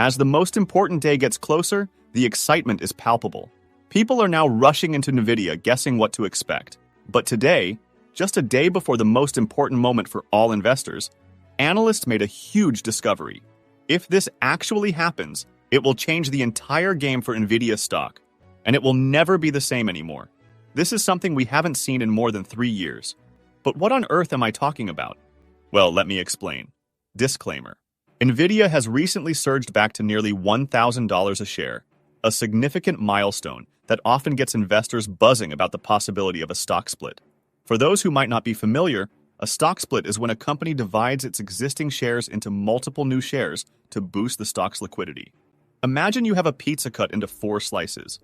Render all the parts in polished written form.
As the most important day gets closer, the excitement is palpable. People are now rushing into Nvidia guessing what to expect. But today, just a day before the most important moment for all investors, analysts made a huge discovery. If this actually happens, it will change the entire game for Nvidia stock, and it will never be the same anymore. This is something we haven't seen in more than 3 years. But what on earth am I talking about? Well, let me explain. Disclaimer. Nvidia has recently surged back to nearly $1,000 a share, a significant milestone that often gets investors buzzing about the possibility of a stock split. For those who might not be familiar, a stock split is when a company divides its existing shares into multiple new shares to boost the stock's liquidity. Imagine you have a pizza cut into 4 slices.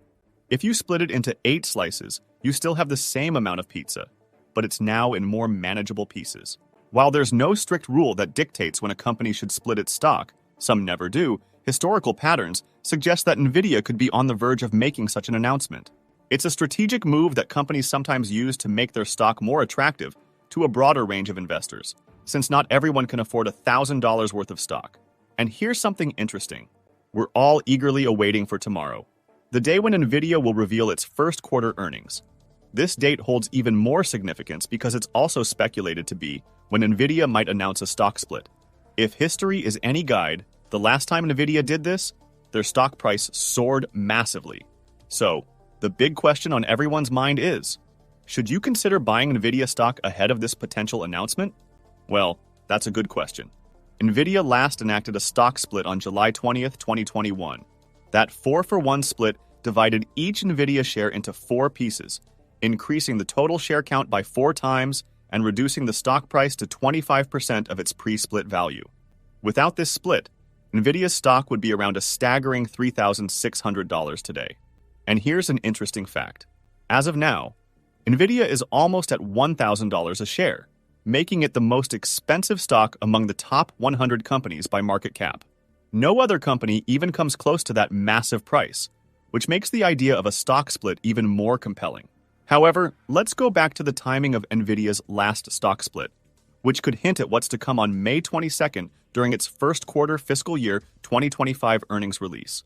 If you split it into 8 slices, you still have the same amount of pizza, but it's now in more manageable pieces. While there's no strict rule that dictates when a company should split its stock, some never do, historical patterns suggest that Nvidia could be on the verge of making such an announcement. It's a strategic move that companies sometimes use to make their stock more attractive to a broader range of investors, since not everyone can afford $1,000 worth of stock. And here's something interesting. We're all eagerly awaiting for tomorrow, the day when Nvidia will reveal its first quarter earnings. This date holds even more significance because it's also speculated to be when Nvidia might announce a stock split. If history is any guide, the last time Nvidia did this, their stock price soared massively. So, the big question on everyone's mind is, should you consider buying Nvidia stock ahead of this potential announcement? Well, that's a good question. Nvidia last enacted a stock split on July 20th, 2021. That 4-for-1 split divided each Nvidia share into 4 pieces, increasing the total share count by 4 times and reducing the stock price to 25% of its pre-split value. Without this split, Nvidia's stock would be around a staggering $3,600 today. And here's an interesting fact. As of now, Nvidia is almost at $1,000 a share, making it the most expensive stock among the top 100 companies by market cap. No other company even comes close to that massive price, which makes the idea of a stock split even more compelling. However, let's go back to the timing of Nvidia's last stock split, which could hint at what's to come on May 22nd during its first quarter fiscal year 2025 earnings release.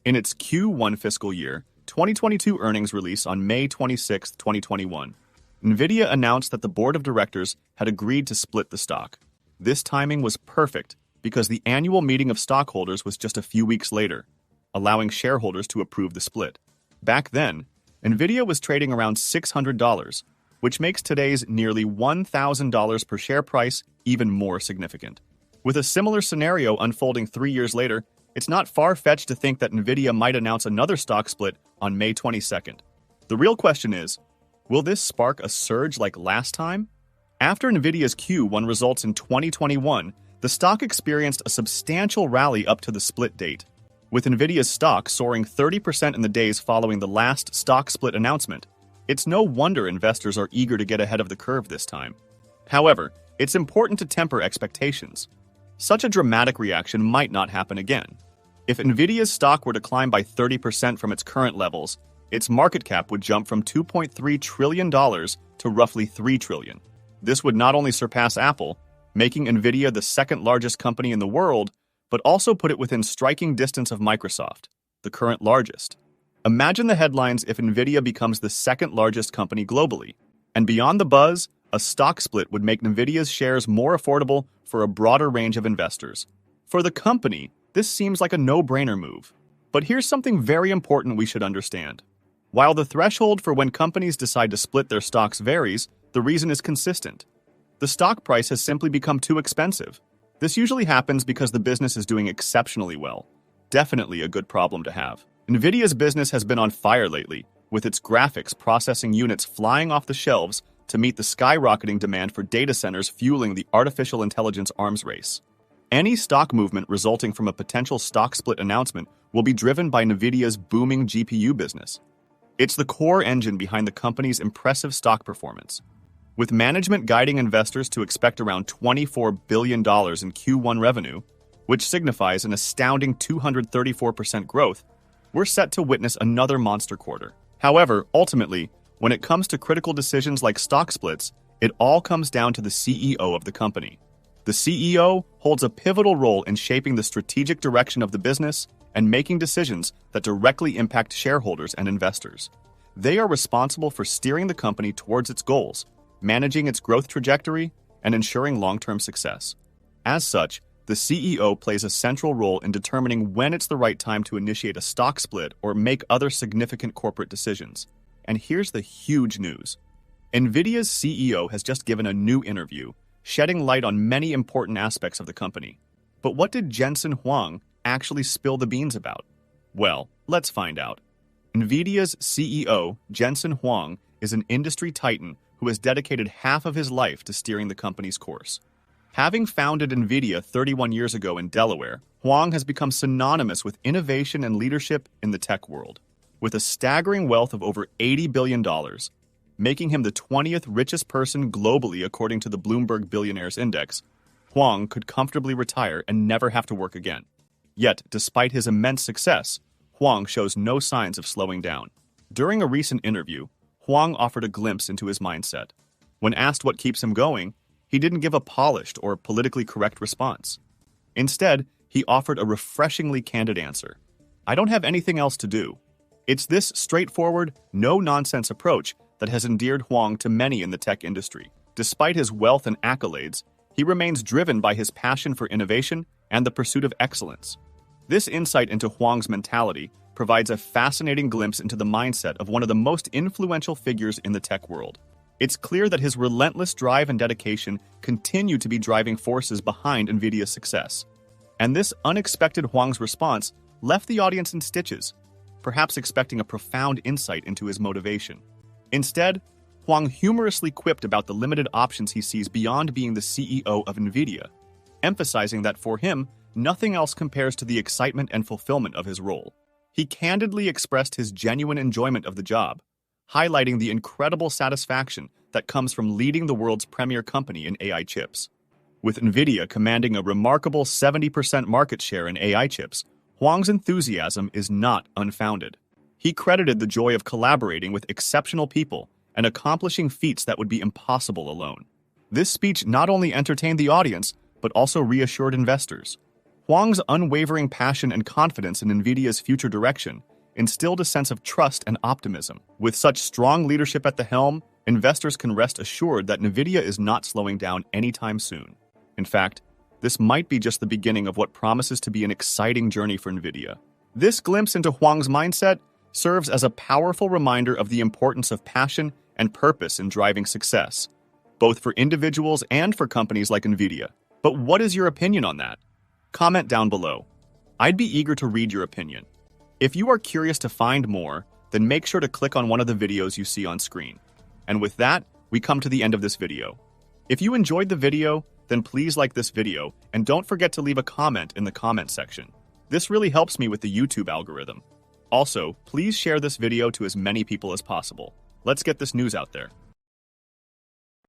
In its Q1 fiscal year 2022 earnings release on May 26, 2021, Nvidia announced that the board of directors had agreed to split the stock. This timing was perfect because the annual meeting of stockholders was just a few weeks later, allowing shareholders to approve the split. Back then, Nvidia was trading around $600, which makes today's nearly $1,000 per share price even more significant. With a similar scenario unfolding 3 years later, it's not far-fetched to think that Nvidia might announce another stock split on May 22nd. The real question is, will this spark a surge like last time? After Nvidia's Q1 results in 2021, the stock experienced a substantial rally up to the split date, with Nvidia's stock soaring 30% in the days following the last stock split announcement. It's no wonder investors are eager to get ahead of the curve this time. However, it's important to temper expectations. Such a dramatic reaction might not happen again. If Nvidia's stock were to climb by 30% from its current levels, its market cap would jump from $2.3 trillion to roughly $3 trillion. This would not only surpass Apple, making Nvidia the second largest company in the world, but also put it within striking distance of Microsoft, the current largest. Imagine the headlines if Nvidia becomes the second largest company globally. And beyond the buzz, a stock split would make Nvidia's shares more affordable for a broader range of investors. For the company, this seems like a no-brainer move. But here's something very important we should understand. While the threshold for when companies decide to split their stocks varies, the reason is consistent. The stock price has simply become too expensive. This usually happens because the business is doing exceptionally well. Definitely a good problem to have. Nvidia's business has been on fire lately, with its graphics processing units flying off the shelves to meet the skyrocketing demand for data centers fueling the artificial intelligence arms race. Any stock movement resulting from a potential stock split announcement will be driven by Nvidia's booming GPU business. It's the core engine behind the company's impressive stock performance. With management guiding investors to expect around $24 billion in Q1 revenue, which signifies an astounding 234% growth, we're set to witness another monster quarter. However, ultimately, when it comes to critical decisions like stock splits, it all comes down to the CEO of the company. The CEO holds a pivotal role in shaping the strategic direction of the business and making decisions that directly impact shareholders and investors. They are responsible for steering the company towards its goals, managing its growth trajectory, and ensuring long-term success. As such, the CEO plays a central role in determining when it's the right time to initiate a stock split or make other significant corporate decisions. And here's the huge news. Nvidia's CEO has just given a new interview, shedding light on many important aspects of the company. But what did Jensen Huang actually spill the beans about? Well, let's find out. Nvidia's CEO, Jensen Huang, is an industry titan who has dedicated half of his life to steering the company's course. Having founded Nvidia 31 years ago in Delaware, Huang has become synonymous with innovation and leadership in the tech world. With a staggering wealth of over $80 billion, making him the 20th richest person globally according to the Bloomberg Billionaires Index, Huang could comfortably retire and never have to work again. Yet, despite his immense success, Huang shows no signs of slowing down. During a recent interview, Huang offered a glimpse into his mindset. When asked what keeps him going, he didn't give a polished or politically correct response. Instead, he offered a refreshingly candid answer. "I don't have anything else to do." It's this straightforward, no-nonsense approach that has endeared Huang to many in the tech industry. Despite his wealth and accolades, he remains driven by his passion for innovation and the pursuit of excellence. This insight into Huang's mentality provides a fascinating glimpse into the mindset of one of the most influential figures in the tech world. It's clear that his relentless drive and dedication continue to be driving forces behind Nvidia's success. And this unexpected Huang's response left the audience in stitches, perhaps expecting a profound insight into his motivation. Instead, Huang humorously quipped about the limited options he sees beyond being the CEO of Nvidia, emphasizing that for him, nothing else compares to the excitement and fulfillment of his role. He candidly expressed his genuine enjoyment of the job, highlighting the incredible satisfaction that comes from leading the world's premier company in AI chips. With Nvidia commanding a remarkable 70% market share in AI chips, Huang's enthusiasm is not unfounded. He credited the joy of collaborating with exceptional people and accomplishing feats that would be impossible alone. This speech not only entertained the audience, but also reassured investors. Huang's unwavering passion and confidence in Nvidia's future direction instilled a sense of trust and optimism. With such strong leadership at the helm, investors can rest assured that Nvidia is not slowing down anytime soon. In fact, this might be just the beginning of what promises to be an exciting journey for Nvidia. This glimpse into Huang's mindset serves as a powerful reminder of the importance of passion and purpose in driving success, both for individuals and for companies like Nvidia. But what is your opinion on that? Comment down below. I'd be eager to read your opinion. If you are curious to find more, then make sure to click on one of the videos you see on screen. And with that, we come to the end of this video. If you enjoyed the video, then please like this video and don't forget to leave a comment in the comment section. This really helps me with the YouTube algorithm. Also, please share this video to as many people as possible. Let's get this news out there.